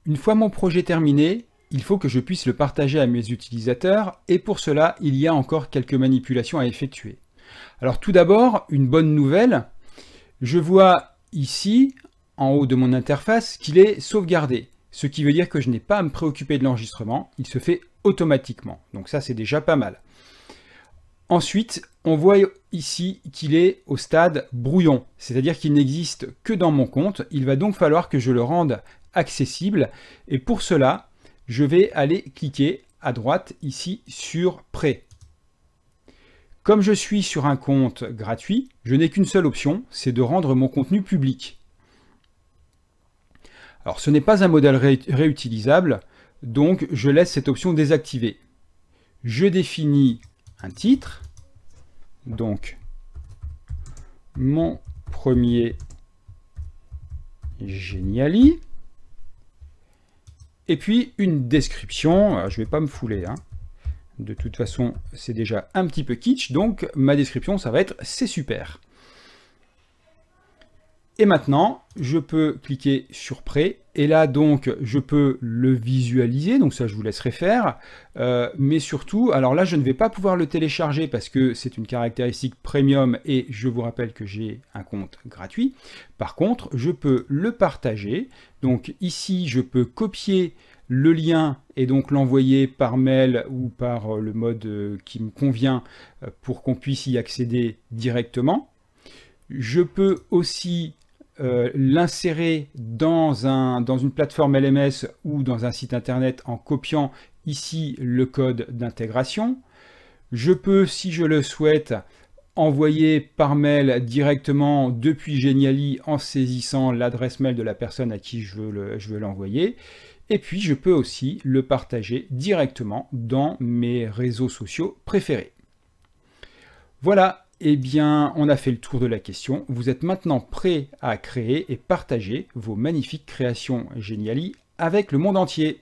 Une fois mon projet terminé, il faut que je puisse le partager à mes utilisateurs et pour cela, il y a encore quelques manipulations à effectuer. Alors tout d'abord, une bonne nouvelle, je vois ici, en haut de mon interface, qu'il est sauvegardé, ce qui veut dire que je n'ai pas à me préoccuper de l'enregistrement, il se fait automatiquement, donc ça c'est déjà pas mal. Ensuite, on voit ici qu'il est au stade brouillon, c'est-à-dire qu'il n'existe que dans mon compte. Il va donc falloir que je le rende accessible. Et pour cela, je vais aller cliquer à droite ici sur Prêt. Comme je suis sur un compte gratuit, je n'ai qu'une seule option, c'est de rendre mon contenu public. Alors ce n'est pas un modèle réutilisable, donc je laisse cette option désactivée. Je définis un titre, donc mon premier Geniali, et puis une description. Alors, je ne vais pas me fouler, hein. De toute façon c'est déjà un petit peu kitsch, donc ma description ça va être c'est super. Et maintenant, je peux cliquer sur Prêt, et là donc je peux le visualiser, donc ça je vous laisserai faire, mais surtout, alors là je ne vais pas pouvoir le télécharger parce que c'est une caractéristique premium et je vous rappelle que j'ai un compte gratuit. Par contre, je peux le partager, donc ici je peux copier le lien et donc l'envoyer par mail ou par le mode qui me convient pour qu'on puisse y accéder directement. Je peux aussi l'insérer dans une plateforme LMS ou dans un site internet en copiant ici le code d'intégration. Je peux, si je le souhaite, envoyer par mail directement depuis Geniali en saisissant l'adresse mail de la personne à qui je veux l'envoyer. Et puis je peux aussi le partager directement dans mes réseaux sociaux préférés. Voilà. Eh bien, on a fait le tour de la question. Vous êtes maintenant prêt à créer et partager vos magnifiques créations Geniali avec le monde entier.